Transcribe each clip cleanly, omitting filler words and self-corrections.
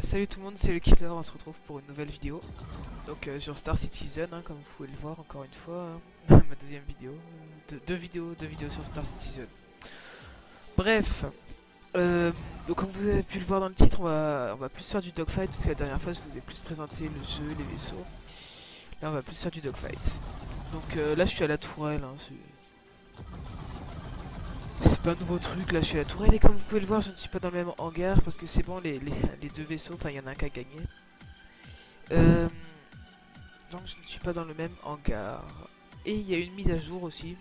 Salut tout le monde, c'est le Killer, on se retrouve pour une nouvelle vidéo. Donc sur Star Citizen, hein, comme vous pouvez le voir encore une fois, hein, ma deuxième vidéo. Deux vidéos sur Star Citizen. Bref, donc comme vous avez pu le voir dans le titre, on va plus faire du dogfight, parce que la dernière fois je vous ai plus présenté le jeu, les vaisseaux. Là on va plus faire du dogfight. Donc là je suis à la tourelle, hein, c'est pas un nouveau truc, là je suis à la tourelle et comme vous pouvez le voir je ne suis pas dans le même hangar parce que c'est bon les deux vaisseaux, enfin il y en a un qui a gagné. Euh, donc je ne suis pas dans le même hangar. Et il y a une mise à jour aussi.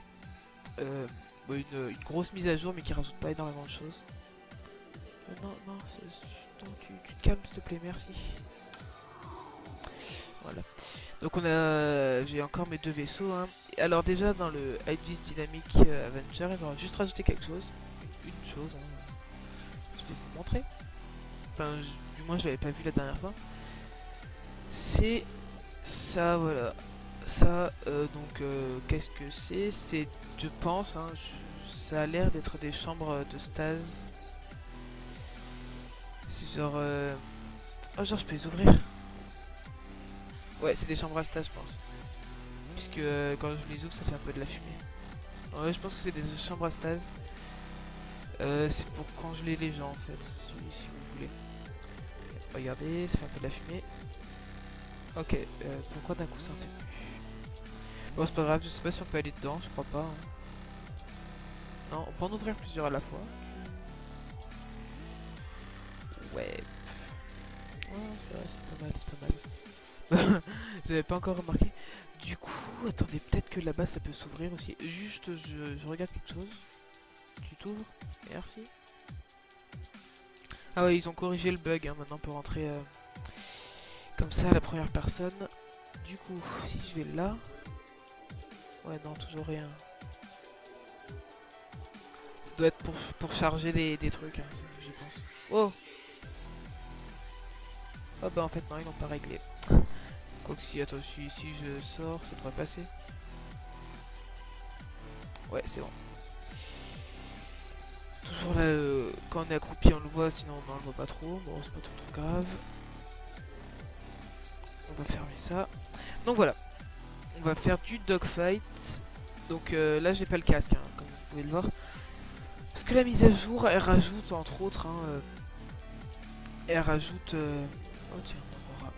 Euh, une grosse mise à jour mais qui rajoute pas énormément de choses. Non, non, non, tu te calmes s'il te plaît, merci. Voilà. Donc j'ai encore mes deux vaisseaux. Hein. Alors déjà dans le Aegis Dynamic Avenger, ils ont juste rajouté quelque chose. Une chose. Hein. Je vais vous montrer. Enfin, du moins je l'avais pas vu la dernière fois. C'est ça, voilà. Ça, qu'est-ce que c'est? C'est, je pense, hein, ça a l'air d'être des chambres de stase. C'est genre, oh, genre, je peux les ouvrir. Ouais, c'est des chambres à stase, je pense. Puisque quand je les ouvre, ça fait un peu de la fumée. Ouais, je pense que c'est des chambres à stase. C'est pour congeler les gens, en fait, si vous voulez. Regardez, ça fait un peu de la fumée. Ok, pourquoi d'un coup ça en fait plus? Bon, c'est pas grave, je sais pas si on peut aller dedans, je crois pas. Hein. Non, on peut en ouvrir plusieurs à la fois. Ouais. Ouais, c'est vrai, c'est pas mal, c'est pas mal. J'avais pas encore remarqué. Du coup, attendez, peut-être que là-bas ça peut s'ouvrir aussi. Juste, je regarde quelque chose. Tu t'ouvres. Merci. Ah ouais, ils ont corrigé le bug. Hein. Maintenant, on peut rentrer comme ça à la première personne. Du coup, si je vais là. Ouais, non, toujours rien. Ça doit être pour charger des trucs, hein, je pense. Oh! Oh bah en fait, non, ils n'ont pas réglé. Quoique si, attends, si je sors, ça devrait passer. Ouais, c'est bon. Toujours là, quand on est accroupi, on le voit, sinon on le voit pas trop. Bon, c'est pas trop grave. On va fermer ça. Donc voilà, on va faire du dogfight. Donc là, j'ai pas le casque, hein, comme vous pouvez le voir. Parce que la mise à jour, elle rajoute, entre autres, hein, elle rajoute... oh tiens, Aurora.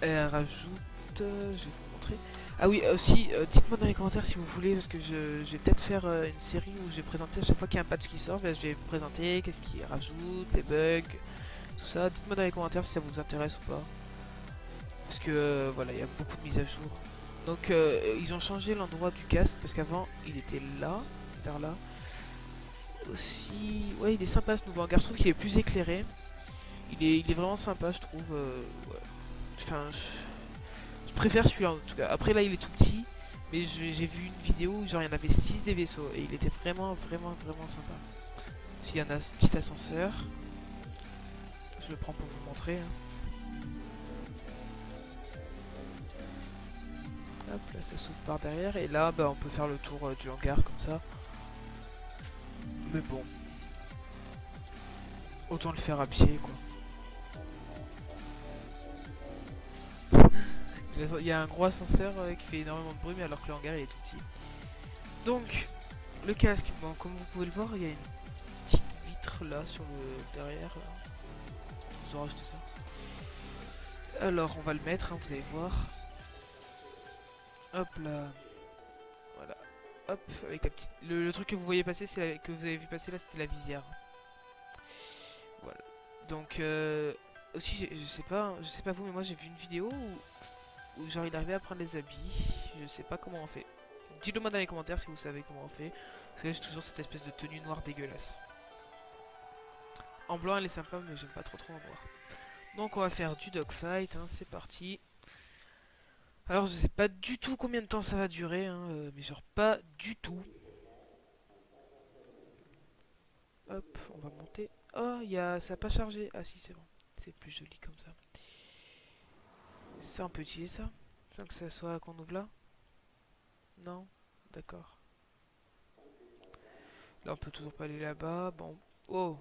Elle rajoute... je vais vous montrer. Ah oui, aussi, dites-moi dans les commentaires si vous voulez, parce que je vais peut-être faire une série où je vais présenter à chaque fois qu'il y a un patch qui sort, je vais vous présenter qu'est-ce qu'il rajoute, les bugs, tout ça. Dites-moi dans les commentaires si ça vous intéresse ou pas. Parce que voilà, il y a beaucoup de mises à jour. Donc ils ont changé l'endroit du casque, parce qu'avant il était là, vers là. Aussi, ouais, il est sympa ce nouveau hangar, je trouve qu'il est plus éclairé. Il est vraiment sympa, je trouve. Ouais. Enfin, je préfère celui-là en tout cas. Après là, il est tout petit, mais j'ai vu une vidéo où genre il y en avait 6 des vaisseaux et il était vraiment sympa. S'il y en a ce petit ascenseur, je le prends pour vous montrer. Hein. Hop, là ça s'ouvre par derrière et là, bah, on peut faire le tour du hangar comme ça. Mais bon, autant le faire à pied quoi. Il y a un gros ascenseur qui fait énormément de bruit, mais alors que le hangar il est tout petit. Donc, le casque, bon, comme vous pouvez le voir, il y a une petite vitre là sur le derrière. Là. Ils ont rajouté ça. Alors, on va le mettre, hein, vous allez voir. Hop là. Voilà. Hop, avec la petite. Le truc que vous voyez passer, que vous avez vu passer là, c'était la visière. Voilà. Donc, aussi, je sais pas vous, mais moi j'ai vu une vidéo où genre il arrivait à prendre les habits. Je sais pas comment on fait. Dites-le moi dans les commentaires si vous savez comment on fait. Parce que là, j'ai toujours cette espèce de tenue noire dégueulasse. En blanc, elle est sympa, mais j'aime pas trop en noir. Donc, on va faire du dogfight. Hein, c'est parti. Alors, je sais pas du tout combien de temps ça va durer, hein, mais genre pas du tout. Hop, on va monter. Oh, ça a pas chargé. Ah si, c'est bon. C'est plus joli comme ça. Ça, on peut utiliser ça sans que ça soit qu'on ouvre là. Non. D'accord. Là, on peut toujours pas aller là-bas. Bon. Oh.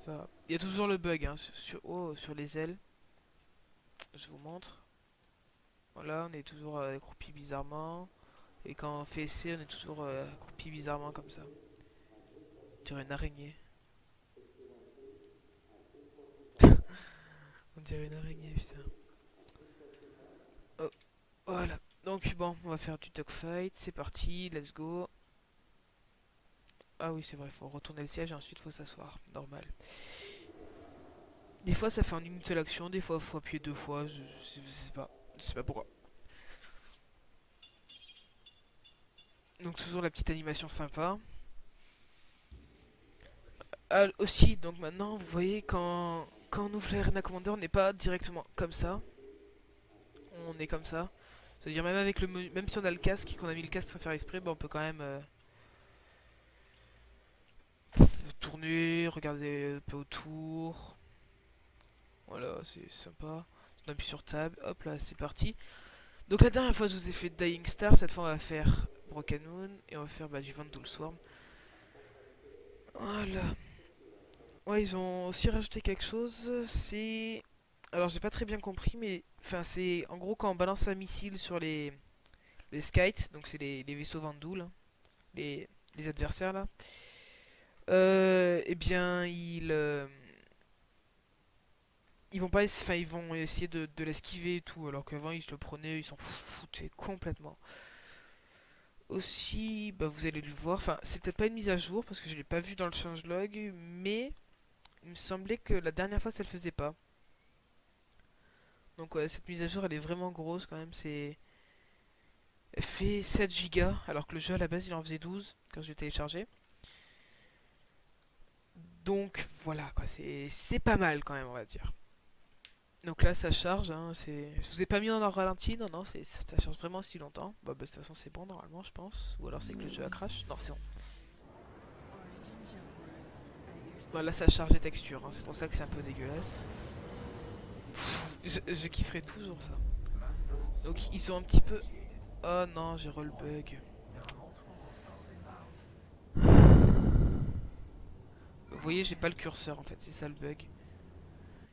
pas grave. Il y a toujours le bug hein, sur les ailes. Je vous montre. Voilà, on est toujours accroupi bizarrement. Et quand on fait essai, on est toujours accroupi bizarrement comme ça. On dirait une araignée. On dirait une araignée, putain. Oh, voilà. Donc bon, on va faire du dogfight. C'est parti, let's go. Ah oui, c'est vrai, faut retourner le siège et ensuite faut s'asseoir. Normal. Des fois ça fait en une seule action, des fois faut appuyer deux fois, je sais pas. Je sais pas pourquoi. Donc toujours la petite animation sympa. Ah, aussi, donc maintenant, vous voyez, quand on ouvre l'Arena Commander, on n'est pas directement comme ça. On est comme ça. C'est-à-dire même avec le menu, même si on a le casque, qu'on a mis le casque sans faire exprès, bah, on peut quand même tourner, regarder un peu autour. Voilà, c'est sympa. On appuie sur Tab, hop là, c'est parti. Donc la dernière fois, je vous ai fait Dying Star, cette fois on va faire Broken Moon et on va faire du Vandal Swarm. Voilà. Ouais, ils ont aussi rajouté quelque chose, c'est... Alors j'ai pas très bien compris, mais... Enfin, c'est... En gros, quand on balance un missile sur les Skites, donc c'est les vaisseaux Vandoul, hein, les adversaires là, eh bien, ils vont pas... Enfin, ils vont essayer de l'esquiver et tout, alors qu'avant, ils se le prenaient, ils s'en foutaient complètement. Aussi, bah, vous allez le voir, enfin, c'est peut-être pas une mise à jour, parce que je l'ai pas vu dans le changelog, mais... Il me semblait que la dernière fois ça le faisait pas. Donc ouais, cette mise à jour elle est vraiment grosse quand même. Elle fait 7 Go alors que le jeu à la base il en faisait 12 quand je l'ai téléchargé. Donc voilà quoi, c'est pas mal quand même on va dire. Donc là ça charge, hein, je vous ai pas mis en ralenti, non non, ça charge vraiment si longtemps. Bah, de toute façon c'est bon normalement je pense. Ou alors c'est que le jeu a crash. Non c'est bon. Bon, là ça charge les textures, hein, c'est pour ça que c'est un peu dégueulasse. Je kifferais toujours ça. Donc ils sont un petit peu... Oh non, j'ai roll bug. Vous voyez, j'ai pas le curseur en fait, c'est ça le bug.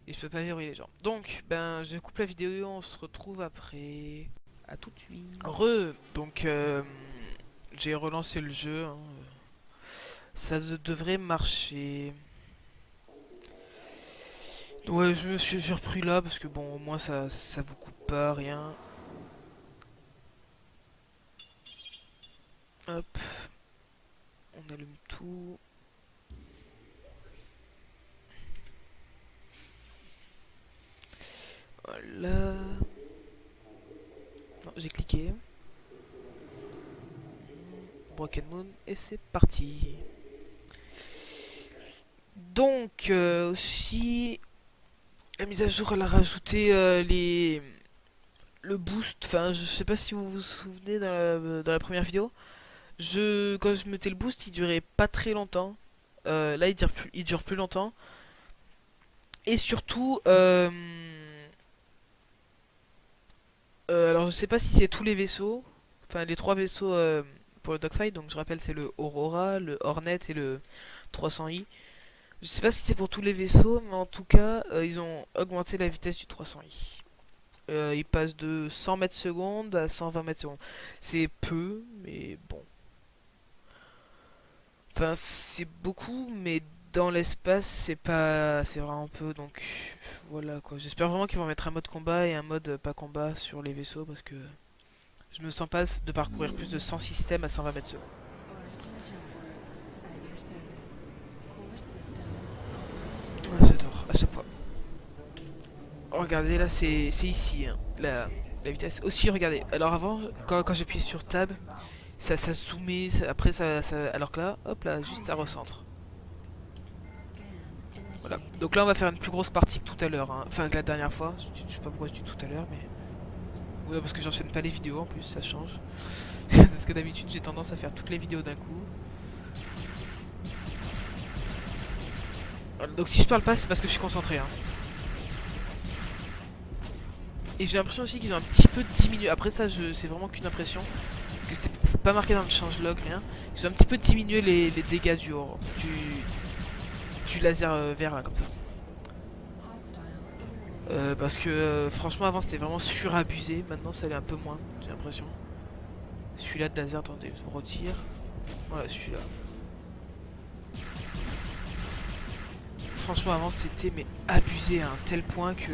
Et je peux pas verrouiller les gens. Donc, ben, je coupe la vidéo, on se retrouve après. À tout de suite. Donc, j'ai relancé le jeu. Hein. Ça devrait marcher. Ouais, j'ai repris là parce que bon, au moins ça vous coupe pas, rien. Hop, on allume tout. Voilà. Non, j'ai cliqué. Broken Moon et c'est parti. Donc aussi la mise à jour elle a rajouté le boost. Enfin je sais pas si vous vous souvenez dans la première vidéo. Quand je mettais le boost il durait pas très longtemps. Là il dure plus longtemps. Et surtout alors je sais pas si c'est tous les vaisseaux. Enfin les trois vaisseaux pour le dogfight. Donc je rappelle c'est le Aurora, le Hornet et le 300i. Je sais pas si c'est pour tous les vaisseaux, mais en tout cas, ils ont augmenté la vitesse du 300i. Il passe de 100 mètres secondes à 120 mètres secondes. C'est peu, mais bon. Enfin, c'est beaucoup, mais dans l'espace, c'est pas... C'est vraiment peu, donc voilà quoi. J'espère vraiment qu'ils vont mettre un mode combat et un mode pas combat sur les vaisseaux, parce que je me sens pas de parcourir plus de 100 systèmes à 120 mètres secondes. Ah, j'adore, à chaque fois. Oh, regardez, là, c'est ici, hein, la vitesse. Aussi, regardez, alors avant, quand j'appuyais sur Tab, ça zoomait, après, alors que là, hop, là, juste ça recentre. Voilà. Donc là, on va faire une plus grosse partie que tout à l'heure. Hein. Enfin, que la dernière fois. Je sais pas pourquoi je dis tout à l'heure, mais... Ouais, parce que j'enchaîne pas les vidéos, en plus, ça change. Parce que d'habitude, j'ai tendance à faire toutes les vidéos d'un coup. Voilà. Donc si je parle pas, c'est parce que je suis concentré, hein. Et j'ai l'impression aussi qu'ils ont un petit peu diminué. Après ça, c'est vraiment qu'une impression. Parce que c'était pas marqué dans le changelog, rien. Ils ont un petit peu diminué les dégâts du du laser vert là comme ça. Parce que franchement avant c'était vraiment surabusé, maintenant ça l'est un peu moins, j'ai l'impression. Celui-là de laser, attendez, je vous retire. Voilà celui-là. Franchement avant c'était mais abusé à un tel point que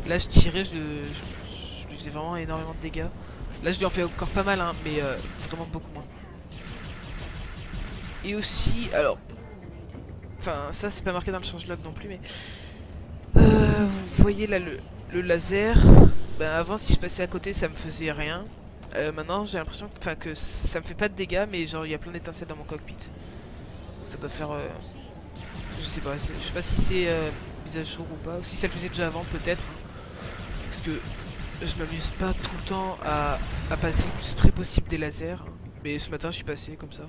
là je tirais, je lui faisais vraiment énormément de dégâts. Là je lui en fais encore pas mal hein, mais vraiment beaucoup moins. Et aussi, alors, enfin ça c'est pas marqué dans le changelog non plus mais vous voyez là le laser, ben, avant si je passais à côté ça me faisait rien. Maintenant j'ai l'impression que ça me fait pas de dégâts mais genre il y a plein d'étincelles dans mon cockpit. Donc ça doit faire... je sais pas si c'est mise à jour ou pas, ou si ça le faisait déjà avant peut-être. Parce que je m'amuse pas tout le temps à passer le plus près possible des lasers. Mais ce matin je suis passé comme ça.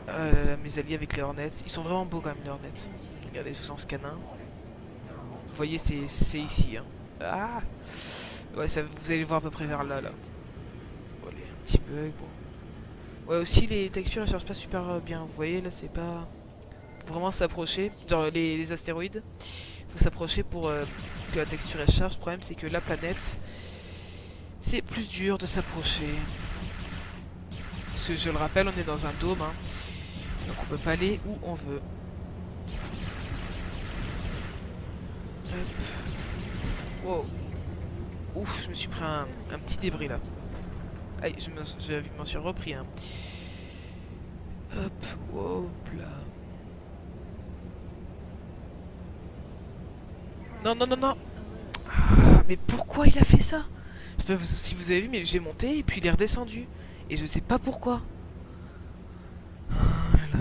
Ah là là, mes alliés avec les Hornets, ils sont vraiment beaux quand même les Hornets. Regardez, je vous en scanne un. Vous voyez c'est ici hein. Ah ouais, ça, vous allez le voir à peu près vers là. Voilà, un petit bug, bon. Ouais, aussi les textures elles chargent pas super bien. Vous voyez, là c'est pas... Faut vraiment s'approcher. Genre les astéroïdes, faut s'approcher pour que la texture elle charge. Le problème c'est que la planète, c'est plus dur de s'approcher. Parce que je le rappelle, on est dans un dôme, hein. Donc on peut pas aller où on veut. Hop. Wow. Ouf, je me suis pris un petit débris là. Aïe, je m'en suis repris hein. Hop, hop là. Non, non, non, non. Ah, mais pourquoi il a fait ça? Je sais pas si vous avez vu, mais j'ai monté et puis il est redescendu. Et je sais pas pourquoi. Oh là là.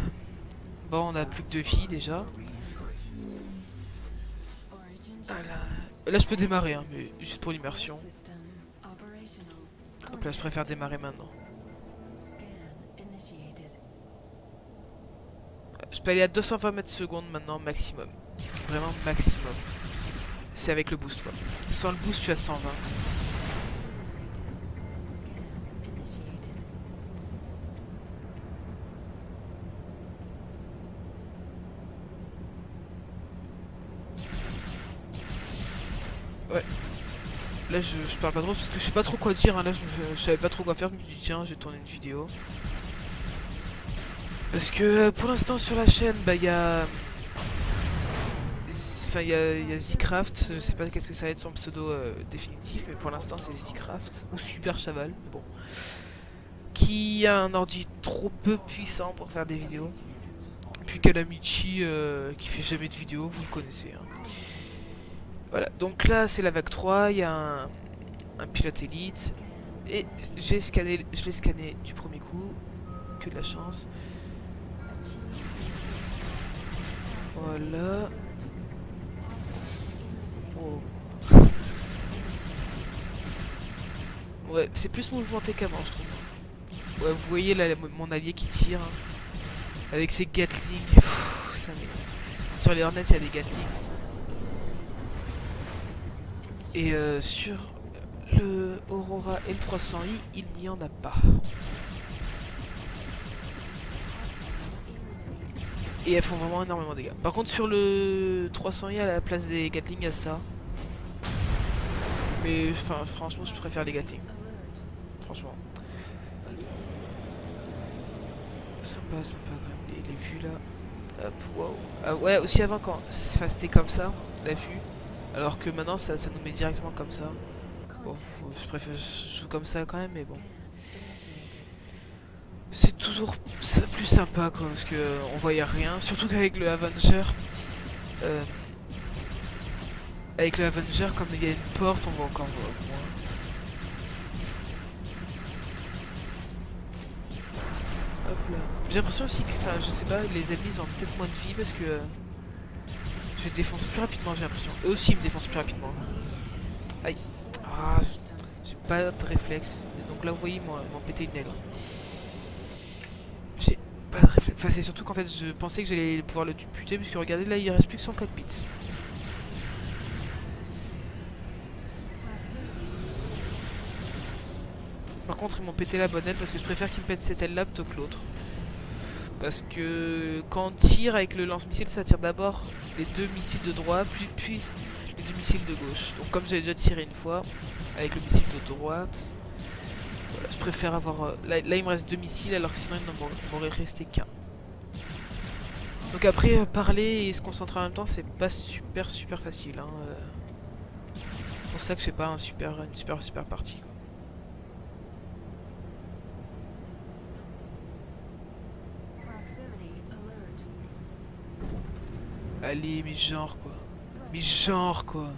Bon, on a plus que 2 filles déjà. Ah là, là je peux démarrer, hein, mais juste pour l'immersion. Hop là, je préfère démarrer maintenant. Je peux aller à 220 mètres secondes maintenant, maximum. Vraiment maximum. C'est avec le boost, quoi. Sans le boost, je suis à 120. Ouais. Là, je parle pas trop parce que je sais pas trop quoi dire. Hein. Là, je savais pas trop quoi faire. Je me suis dit, tiens, j'ai tourné une vidéo. Parce que pour l'instant, sur la chaîne, bah, il y a. Enfin, il y a Zcraft. Je sais pas qu'est-ce que ça va être son pseudo définitif, mais pour l'instant, c'est Zcraft. Ou Super Chaval. Mais bon. Qui a un ordi trop peu puissant pour faire des vidéos. Puis Kalamichi qui fait jamais de vidéos, vous le connaissez. Hein. Voilà, donc là c'est la vague 3, il y a un pilote élite. Et je l'ai scanné du premier coup. Que de la chance. Voilà. Oh. Ouais, c'est plus mouvementé qu'avant, je trouve. Ouais, vous voyez là mon allié qui tire. Hein, avec ses Gatling. Pff, sur les Hornets, il y a des Gatling. Et sur le Aurora L300i, il n'y en a pas. Et elles font vraiment énormément de dégâts. Par contre, sur le 300i, à la place des Gatling, il y a ça. Mais enfin, franchement, je préfère les Gatling. Franchement. Sympa quand même, les vues là. Hop, wow. Ah, ouais, aussi avant, quand c'était comme ça, la vue. Alors que maintenant, ça nous met directement comme ça. Bon, je préfère jouer comme ça quand même, mais bon. C'est toujours ça plus sympa quoi, parce que on voyait rien. Surtout qu'avec le Avenger, comme il y a une porte, on voit encore moins. Hop là. J'ai l'impression aussi que, enfin, je sais pas, les ennemis ont peut-être moins de vie parce que je les défonce plus rapidement. J'ai l'impression. Eux aussi ils me défoncent plus rapidement. Aïe. Ah, j'ai pas de réflexe. Donc là, vous voyez, ils m'ont pété une aile. J'ai pas de réflexe. Enfin, c'est surtout qu'en fait, je pensais que j'allais pouvoir le buter, puisque regardez, là, il reste plus que son cockpit. Par contre, ils m'ont pété la bonne aile parce que je préfère qu'ils me pètent cette aile là plutôt que l'autre. Parce que quand on tire avec le lance-missile, ça tire d'abord les 2 missiles de droite, puis les 2 missiles de gauche. Donc comme j'avais déjà tiré une fois avec le missile de droite, voilà, je préfère avoir... là il me reste 2 missiles alors que sinon il m'aurait resté qu'un. Donc après parler et se concentrer en même temps c'est pas super facile. Hein, C'est pour ça que je sais pas une super partie. Quoi. Allez mais genre quoi. Mais genre quoi.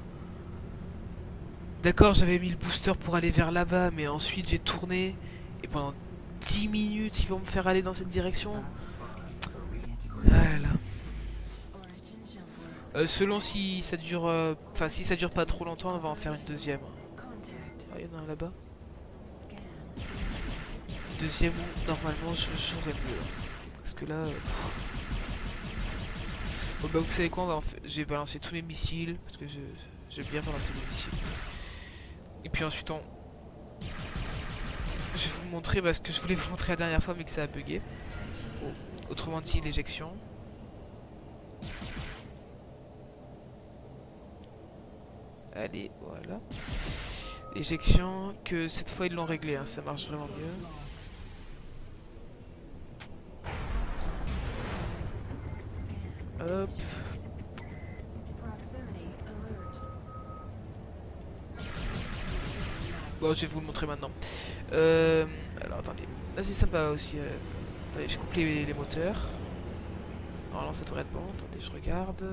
D'accord, j'avais mis le booster pour aller vers là-bas, mais ensuite j'ai tourné et pendant 10 minutes ils vont me faire aller dans cette direction. Voilà. Selon si ça dure, enfin si ça dure pas trop longtemps, on va en faire une deuxième. Ah, il y en a un là-bas. Deuxième où normalement je jouerais mieux. Parce que là, bon, bah vous savez quoi, j'ai balancé tous mes missiles parce que j'aime bien balancer les missiles. Et puis ensuite je vais vous montrer ce que je voulais vous montrer la dernière fois mais que ça a bugué. Autrement dit l'éjection. Allez, voilà. L'éjection, que cette fois ils l'ont réglé, hein, ça marche vraiment mieux. Hop. Bon, je vais vous le montrer maintenant. Alors attendez, là c'est sympa aussi. Attendez, je coupe les moteurs. Normalement ça devrait être bon. Attendez, je regarde.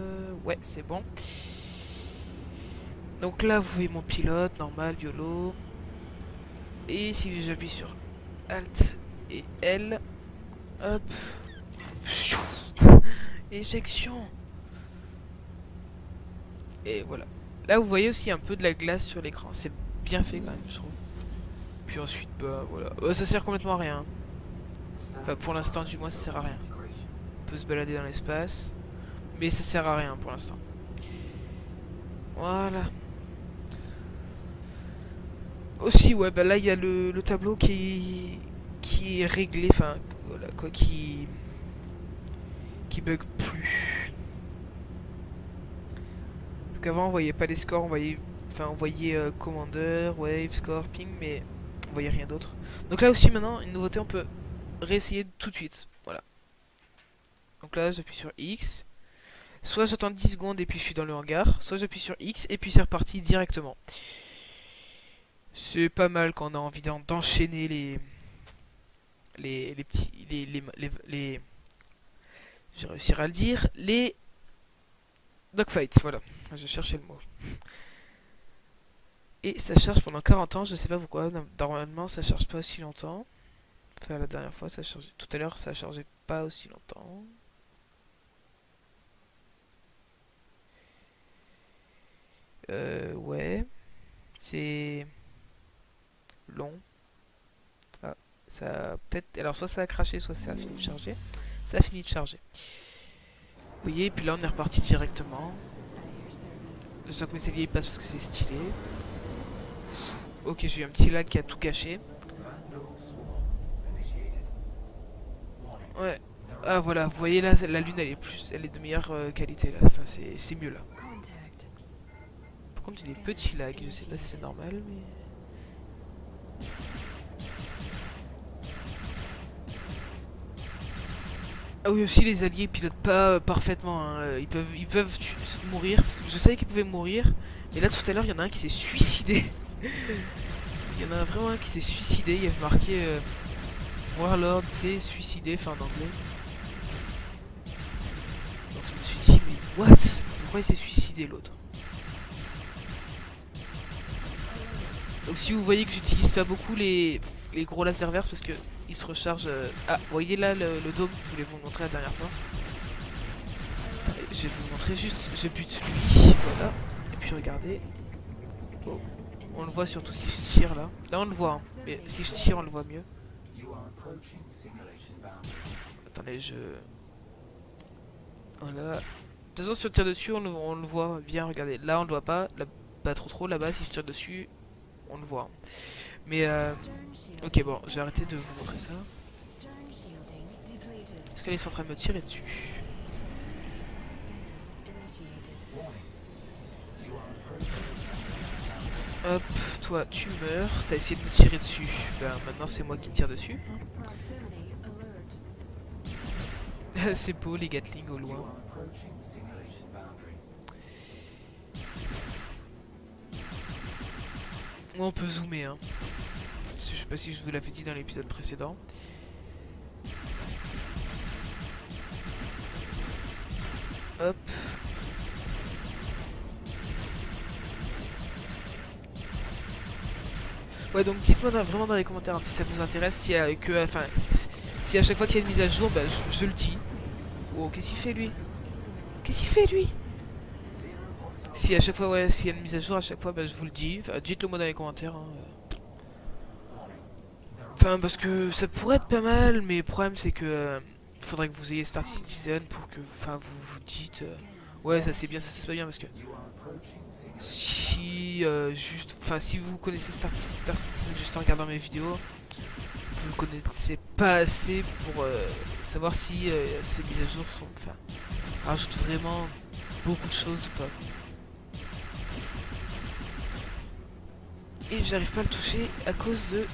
Ouais, c'est bon. Donc là, vous voyez mon pilote, normal, YOLO. Et si j'appuie sur Alt et L, hop, éjection. Et voilà. Là, vous voyez aussi un peu de la glace sur l'écran. C'est bien fait quand même, je trouve. Puis ensuite, bah voilà. Ça sert complètement à rien. Enfin, pour l'instant, du moins, ça sert à rien. On peut se balader dans l'espace. Mais ça sert à rien pour l'instant. Voilà. Aussi, ouais, bah là, il y a le tableau qui est réglé. Enfin, voilà, quoi, qui bug plus. Parce qu'avant, on voyait pas les scores, on voyait Commander, Wave, Score, Ping, mais on voyait rien d'autre. Donc là aussi, maintenant, une nouveauté, on peut réessayer tout de suite. Voilà. Donc là, j'appuie sur X. Soit j'attends 10 secondes et puis je suis dans le hangar, soit j'appuie sur X et puis c'est reparti directement. C'est pas mal quand on a envie d'enchaîner les petits... je vais réussir à le dire, les dogfights, voilà. Je cherchais le mot. Et ça charge pendant 40 ans, je sais pas pourquoi. Normalement, ça charge pas aussi longtemps. Enfin, la dernière fois, ça chargeait. Tout à l'heure, ça chargeait pas aussi longtemps. Ouais. C'est long. Ah, ça peut-être. Alors, soit ça a craché, soit ça a fini de charger. Ça a fini de charger. Vous voyez, et puis là, on est reparti directement. Je sens que mes celliers passent parce que c'est stylé. Ok, j'ai eu un petit lag qui a tout caché. Ouais. Ah voilà, vous voyez là, la lune elle est de meilleure qualité là. Enfin, c'est mieux là. Par contre, j'ai des petits lags, je sais pas si c'est normal, mais. Ah oui, aussi les alliés pilotent pas parfaitement. Hein. Ils peuvent mourir parce que je savais qu'ils pouvaient mourir. Mais là, tout à l'heure, il y en a un qui s'est suicidé. Il y en a vraiment un qui s'est suicidé. Il y avait marqué Warlord s'est suicidé, enfin en anglais. Donc je me suis dit, mais what? Pourquoi il s'est suicidé l'autre? Donc si vous voyez que j'utilise pas beaucoup les gros laser verts parce que ils se rechargent. Ah, vous voyez là le dôme, je voulais vous le montrer la dernière fois. Je vais vous le montrer juste, je bute lui, voilà. Et puis regardez. Oh. On le voit surtout si je tire là. Là on le voit, hein. Mais si je tire on le voit mieux. Attendez, voilà. De toute façon si on tire dessus on le voit bien, regardez. Là on le voit pas, là, pas trop là-bas si je tire dessus on le voit. Mais ok bon, j'ai arrêté de vous montrer ça. Parce Là, ils sont en train de me tirer dessus. Hop, toi tu meurs, t'as essayé de me tirer dessus. Ben maintenant c'est moi qui tire dessus. C'est beau les Gatling au loin. Moi on peut zoomer hein. Je sais pas si je vous l'avais dit dans l'épisode précédent. Hop. Ouais donc dites-moi vraiment dans les commentaires hein, si ça vous intéresse, si à chaque fois qu'il y a une mise à jour, bah, je le dis. Oh qu'est-ce qu'il fait lui? Qu'est-ce qu'il fait lui? Si à chaque fois ouais, s'il y a une mise à jour à chaque fois, bah, je vous le dis. Enfin, dites-le moi dans les commentaires. Hein. Enfin parce que ça pourrait être pas mal, mais le problème c'est que faudrait que vous ayez Star Citizen pour que vous vous dites ouais ça c'est bien, ça c'est pas bien parce que si juste enfin si vous connaissez Star Citizen juste en regardant mes vidéos, vous ne connaissez pas assez pour savoir si ces mises à jour sont enfin rajoutent vraiment beaucoup de choses ou pas. Et j'arrive pas à le toucher à cause de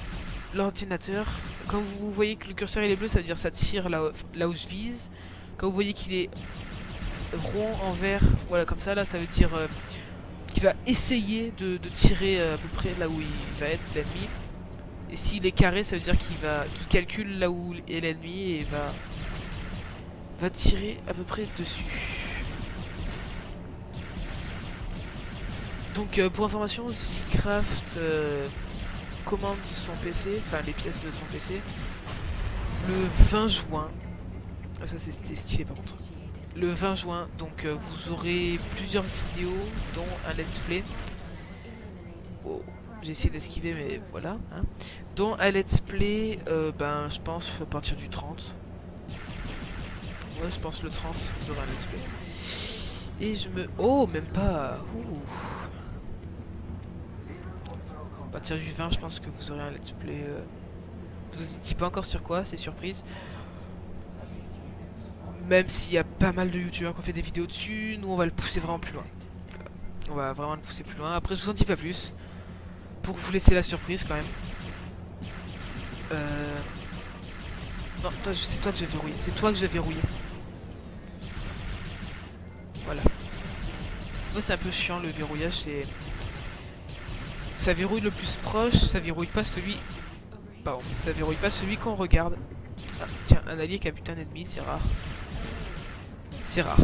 l'ordinateur. Quand vous voyez que le curseur il est bleu, ça veut dire ça tire là où je vise. Quand vous voyez qu'il est rond en vert, voilà comme ça, là ça veut dire qu'il va essayer de tirer à peu près là où il va être l'ennemi. Et s'il est carré, ça veut dire qu'il calcule là où est l'ennemi et va tirer à peu près dessus. Donc pour information, Zcraft commande son PC, enfin les pièces de son PC, le 20 juin. Ah, ça c'est stylé par contre. Le 20 juin, donc vous aurez plusieurs vidéos, dont un let's play. Oh, j'ai essayé d'esquiver, mais voilà. Hein. Dont un let's play, ben je pense à partir du 30. Ouais, je pense le 30, vous aurez un let's play. Et je me... Oh, même pas. Ouh. À partir du 20, je pense que vous aurez un let's play. Je vous dis pas encore sur quoi, c'est surprise. Même s'il y a pas mal de youtubeurs qui ont fait des vidéos dessus, nous on va le pousser vraiment plus loin. On va vraiment le pousser plus loin. Après, je vous en dis pas plus. Pour vous laisser la surprise quand même. Non, c'est toi que j'ai verrouillé. C'est toi que j'ai verrouillé. Voilà. Moi, c'est un peu chiant le verrouillage. C'est. Ça verrouille le plus proche, ça verrouille pas celui. Pardon, ça verrouille pas celui qu'on regarde. Ah, tiens, un allié qui a buté un ennemi, c'est rare. C'est rare.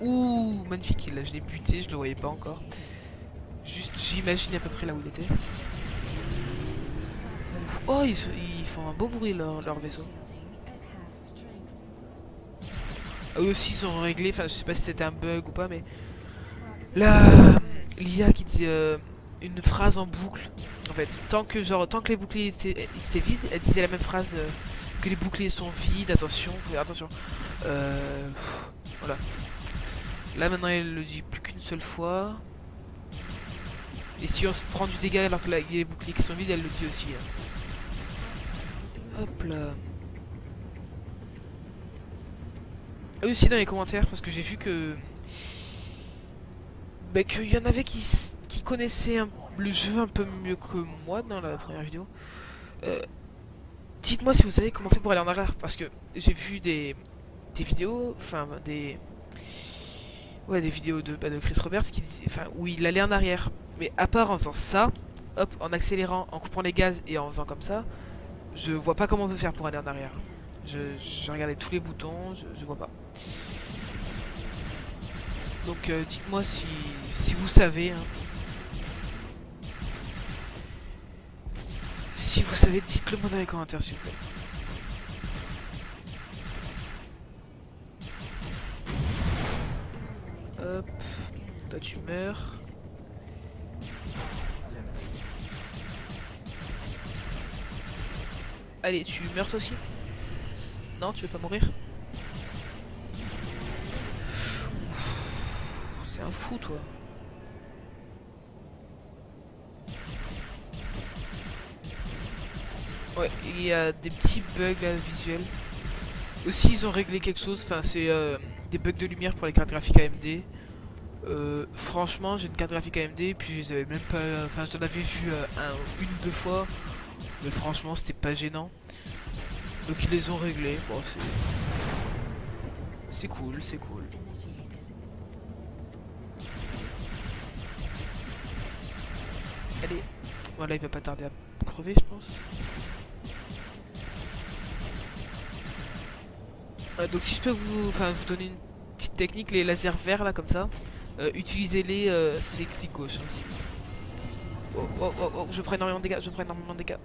Ouh, magnifique, là je l'ai buté, je le voyais pas encore. Juste, j'imagine à peu près là où il était. Oh, ils font un beau bruit leur vaisseau. Ah, eux aussi ils ont réglé, enfin je sais pas si c'était un bug ou pas, mais là, l'IA qui disait une phrase en boucle. En fait, tant que les boucliers étaient vides, elle disait la même phrase que les boucliers sont vides, attention, faut faire attention. Voilà. Là maintenant elle le dit plus qu'une seule fois. Et si on se prend du dégât alors que là, il y a les boucliers qui sont vides, elle le dit aussi. Hein. Hop là. Et aussi dans les commentaires, parce que j'ai vu que... Bah, qu'il y en avait qui connaissaient le jeu un peu mieux que moi dans la première vidéo. Dites-moi si vous savez comment on fait pour aller en arrière, parce que j'ai vu des vidéos, enfin des vidéos de Chris Roberts qui disaient, enfin où il allait en arrière, mais à part en faisant ça, hop, en accélérant, en coupant les gaz et en faisant comme ça, je vois pas comment on peut faire pour aller en arrière. Je regardais tous les boutons, je vois pas. Donc dites-moi si vous savez. Hein. Si vous savez, dites-le moi dans les commentaires s'il vous plaît. Hop, toi tu meurs. Allez, tu meurs toi aussi? Non, tu veux pas mourir? C'est un fou toi. Ouais, il y a des petits bugs là, visuels. Aussi, ils ont réglé quelque chose, enfin, c'est des bugs de lumière pour les cartes graphiques AMD. Franchement, j'ai une carte graphique AMD, puis je les avais même pas. Enfin, j'en avais vu une ou deux fois, mais franchement, c'était pas gênant. Donc, ils les ont réglés. Bon, c'est cool, c'est cool. Allez, voilà, il va pas tarder à crever, je pense. Donc si je peux vous donner une petite technique, les lasers verts là comme ça, utilisez-les, c'est clic gauche hein, ici. Oh, oh, oh, oh, je prends énormément de dégâts, je prends énormément de dégâts.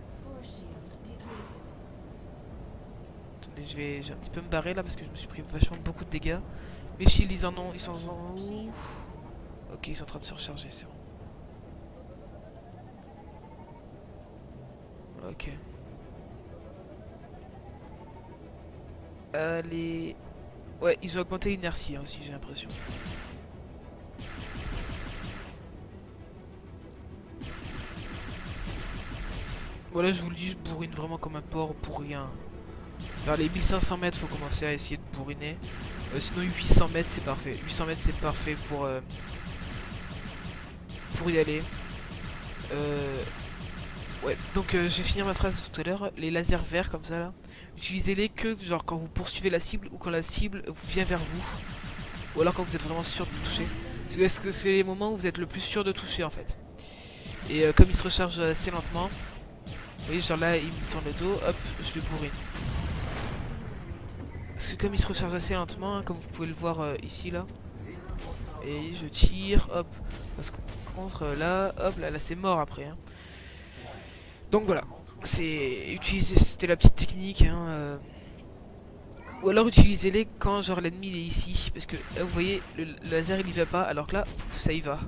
Attendez, j'ai un petit peu me barrer là parce que je me suis pris vachement beaucoup de dégâts. Mes shields ils en ont, ils sont en où? Ok, ils sont en train de se recharger, c'est bon. Ok. Allez. Ouais, ils ont augmenté l'inertie hein, aussi, j'ai l'impression. Voilà, je vous le dis, je bourrine vraiment comme un porc pour rien. Vers les 1500 mètres, faut commencer à essayer de bourriner. Sinon, 800 mètres, c'est parfait. 800 mètres, c'est parfait pour y aller. Ouais, donc je vais finir ma phrase tout à l'heure. Les lasers verts comme ça là, utilisez-les que genre quand vous poursuivez la cible ou quand la cible vient vers vous. Ou alors quand vous êtes vraiment sûr de toucher. Parce que c'est les moments où vous êtes le plus sûr de toucher en fait. Et comme il se recharge assez lentement, vous voyez genre là il me tourne le dos, hop, je le bourrine. Parce que comme il se recharge assez lentement, hein, comme vous pouvez le voir ici là. Et je tire, hop. Parce que contre là, hop, là c'est mort après. Hein. Donc voilà, c'était la petite technique. Hein, Ou alors utilisez-les quand genre l'ennemi est ici. Parce que là, vous voyez, le laser il y va pas, alors que là, pouf, ça y va.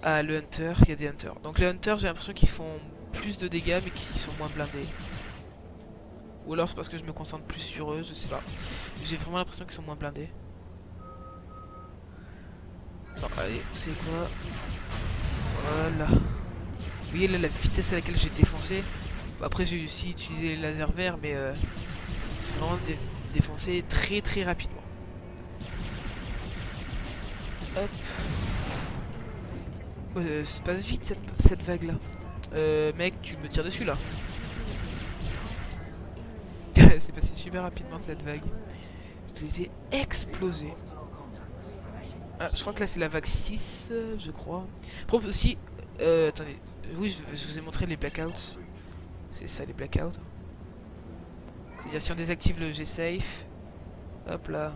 Ah, le hunter, il y a des hunters. Donc les hunters, j'ai l'impression qu'ils font plus de dégâts, mais qu'ils sont moins blindés. Ou alors c'est parce que je me concentre plus sur eux, je sais pas. J'ai vraiment l'impression qu'ils sont moins blindés. Non, allez, vous savez quoi? Voilà. Vous voyez là la vitesse à laquelle j'ai défoncé. Bon, après j'ai aussi utilisé les lasers verts, mais j'ai vraiment défoncé très très rapidement. Hop. Ça passe vite cette vague là. Mec, tu me tires dessus là. C'est passé super rapidement cette vague. Je les ai explosés. Ah, je crois que là c'est la vague 6, je crois. Après aussi, attendez, oui je vous ai montré les blackouts. C'est ça les blackouts. C'est-à-dire si on désactive le G-Safe, hop là.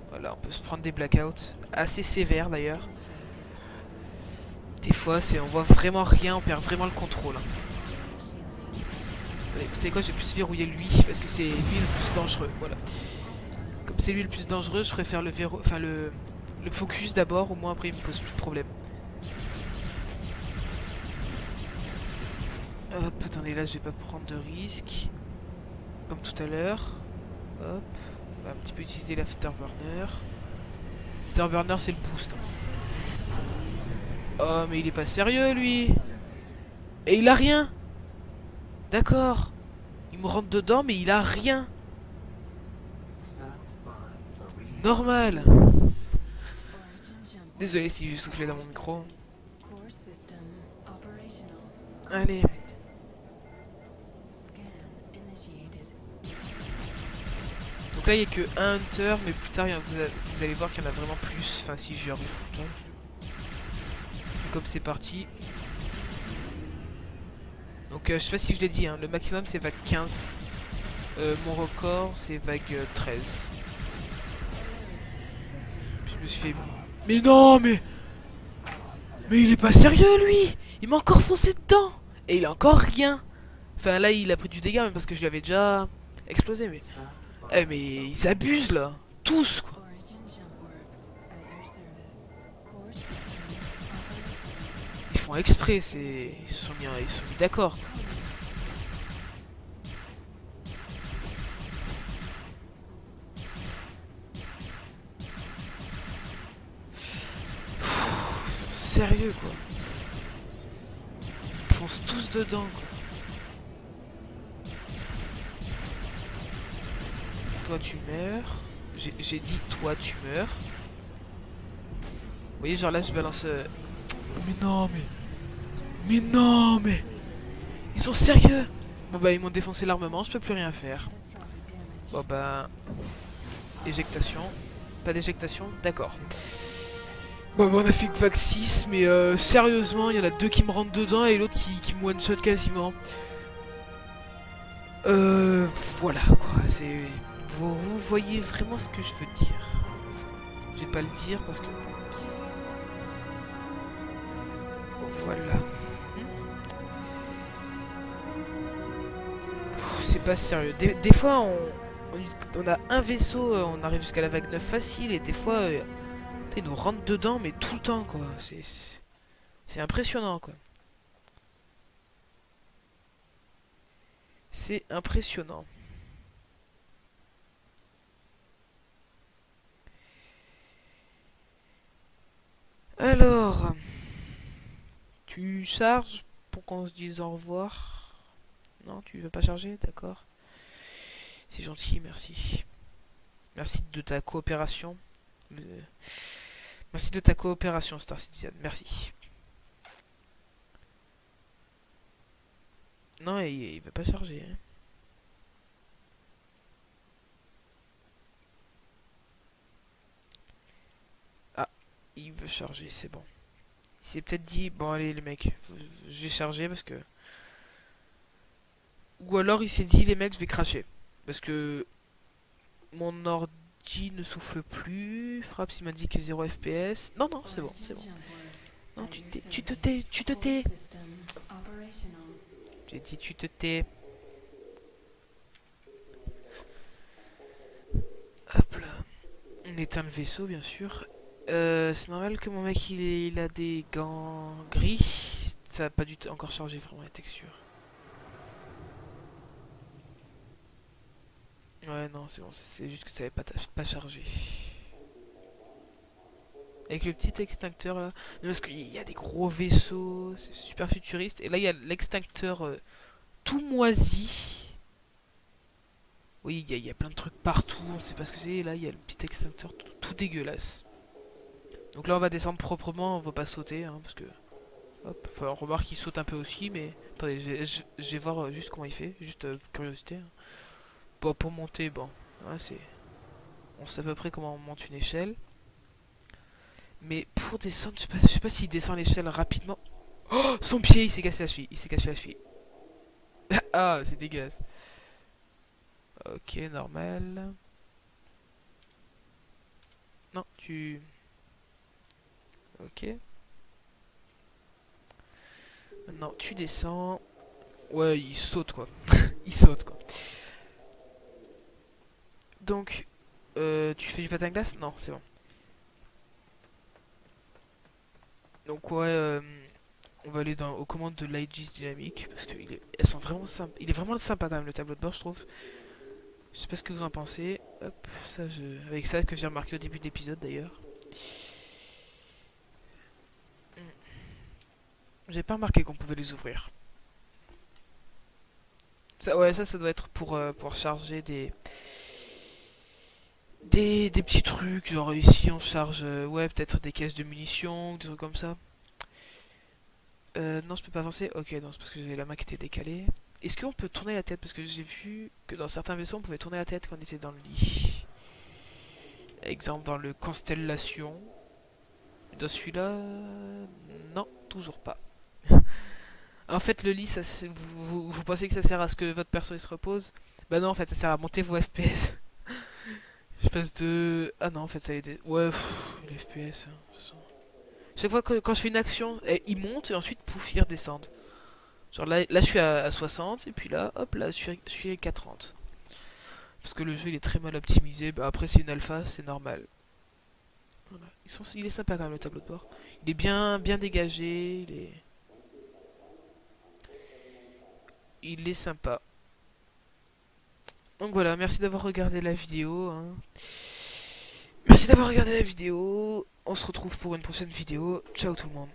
Voilà, on peut se prendre des blackouts. Assez sévères d'ailleurs. Des fois on voit vraiment rien, on perd vraiment le contrôle. Hein. Allez, vous savez quoi, je vais plus verrouiller lui, parce que c'est lui le plus dangereux, voilà. Comme c'est lui le plus dangereux, je préfère le focus d'abord, au moins après il me pose plus de problème. Hop, attendez, là je vais pas prendre de risque. Comme tout à l'heure. Hop, on va un petit peu utiliser l'afterburner. L'afterburner c'est le boost. Hein. Oh mais il est pas sérieux lui. Et il a rien. D'accord. Il me rentre dedans mais il a rien. Normal. Désolé si j'ai soufflé dans mon micro. Allez. Donc là il n'y a que un hunter, mais plus tard vous allez voir qu'il y en a vraiment plus. Enfin si j'y arrive. Comme c'est parti. Donc je sais pas si je l'ai dit, hein, le maximum c'est vague 15. Mon record c'est vague 13. Je me suis fait... Mais non mais il est pas sérieux lui. Il m'a encore foncé dedans. Et il a encore rien. Enfin là il a pris du dégât même parce que je lui avais déjà explosé mais... Eh mais ils abusent là. Tous quoi. Ils font exprès, ils se sont mis d'accord. Sérieux quoi. fonce tous dedans, quoi. Toi tu meurs. J'ai dit toi tu meurs. Vous voyez, genre là je balance... Mais non, mais... Mais non, mais... Ils sont sérieux? Bon bah ils m'ont défoncé l'armement, je peux plus rien faire. Bon bah... Éjectation. Pas d'éjectation, d'accord. Bon bah on a fait que vague 6, mais sérieusement, il y en a 2 qui me rentrent dedans et l'autre qui me one-shot quasiment. Voilà quoi, c'est... Vous voyez vraiment ce que je veux dire. Je vais pas le dire parce que... Voilà. C'est pas sérieux. Des fois, on a un vaisseau, on arrive jusqu'à la vague 9 facile, et des fois, ils nous rentrent dedans, mais tout le temps, quoi. C'est impressionnant, quoi. C'est impressionnant. Alors, tu charges pour qu'on se dise au revoir? Non, tu veux pas charger? D'accord. C'est gentil, merci. Merci de ta coopération. Merci de ta coopération, Star Citizen. Merci. Non, il veut pas charger. Hein. Ah, il veut charger, c'est bon. Il s'est peut-être dit, bon allez les mecs, je vais charger parce que... Ou alors il s'est dit, les mecs, je vais cracher. Parce que mon ordi ne souffle plus. Fraps, il m'a dit que 0 FPS. Non, non, c'est bon, c'est bon. Non, tu te tais, tu te tais. J'ai dit, tu te tais. Hop là. On éteint le vaisseau, bien sûr. C'est normal que mon mec il a des gants gris. Ça a pas dû encore charger vraiment la texture. Ouais, non, c'est bon, c'est juste que ça avait pas chargé. Avec le petit extincteur là. Non, parce qu'il y a des gros vaisseaux, c'est super futuriste. Et là, il y a l'extincteur tout moisi. Oui, il y a plein de trucs partout, on sait pas ce que c'est. Et là, il y a le petit extincteur tout dégueulasse. Donc là, on va descendre proprement, on va pas sauter, hein, parce que... Hop, enfin, on remarque qu'il saute un peu aussi, mais... Attendez, je vais voir juste comment il fait, juste curiosité. Hein. Bon, pour monter, bon, ouais, c'est... On sait à peu près comment on monte une échelle. Mais pour descendre, je sais pas s'il descend l'échelle rapidement. Oh, son pied, il s'est cassé la cheville, il s'est cassé la cheville. Ah, c'est dégueulasse. Ok, normal. Non, tu... Ok. Maintenant, tu descends. Ouais, il saute, quoi. Il saute, quoi. Donc, tu fais du patin à glace? Non, c'est bon. Donc, ouais, on va aller aux commandes de l'Aegis Dynamique. Parce que elles sont vraiment sympas. Il est vraiment sympa, quand même, le tableau de bord, je trouve. Je sais pas ce que vous en pensez. Hop, ça, avec ça que j'ai remarqué au début de l'épisode, d'ailleurs. J'ai pas remarqué qu'on pouvait les ouvrir. Ça, ouais, ça doit être pour charger des petits trucs. Genre ici, on charge, ouais, peut-être des caisses de munitions, des trucs comme ça. Non, je peux pas avancer. Ok, non, c'est parce que j'avais la main qui était décalée. Est-ce qu'on peut tourner la tête? Parce que j'ai vu que dans certains vaisseaux, on pouvait tourner la tête quand on était dans le lit. Exemple, dans le Constellation. Dans celui-là... Non, toujours pas. En fait, le lit, ça, vous pensez que ça sert à ce que votre perso il se repose? Bah non, en fait, ça sert à monter vos FPS. Je passe de... Ah non, en fait, ça aide... Ouais, les FPS. Hein, chaque fois que quand je fais une action, ils montent et ensuite, pouf, ils redescendent. Genre là je suis à 60, et puis là, hop, là, je suis à 30. Parce que le jeu, il est très mal optimisé. Bah, après, c'est une alpha, c'est normal. Voilà. Il est sympa quand même, le tableau de bord. Il est bien dégagé, il est sympa. Donc voilà, merci d'avoir regardé la vidéo. Hein. Merci d'avoir regardé la vidéo. On se retrouve pour une prochaine vidéo. Ciao tout le monde.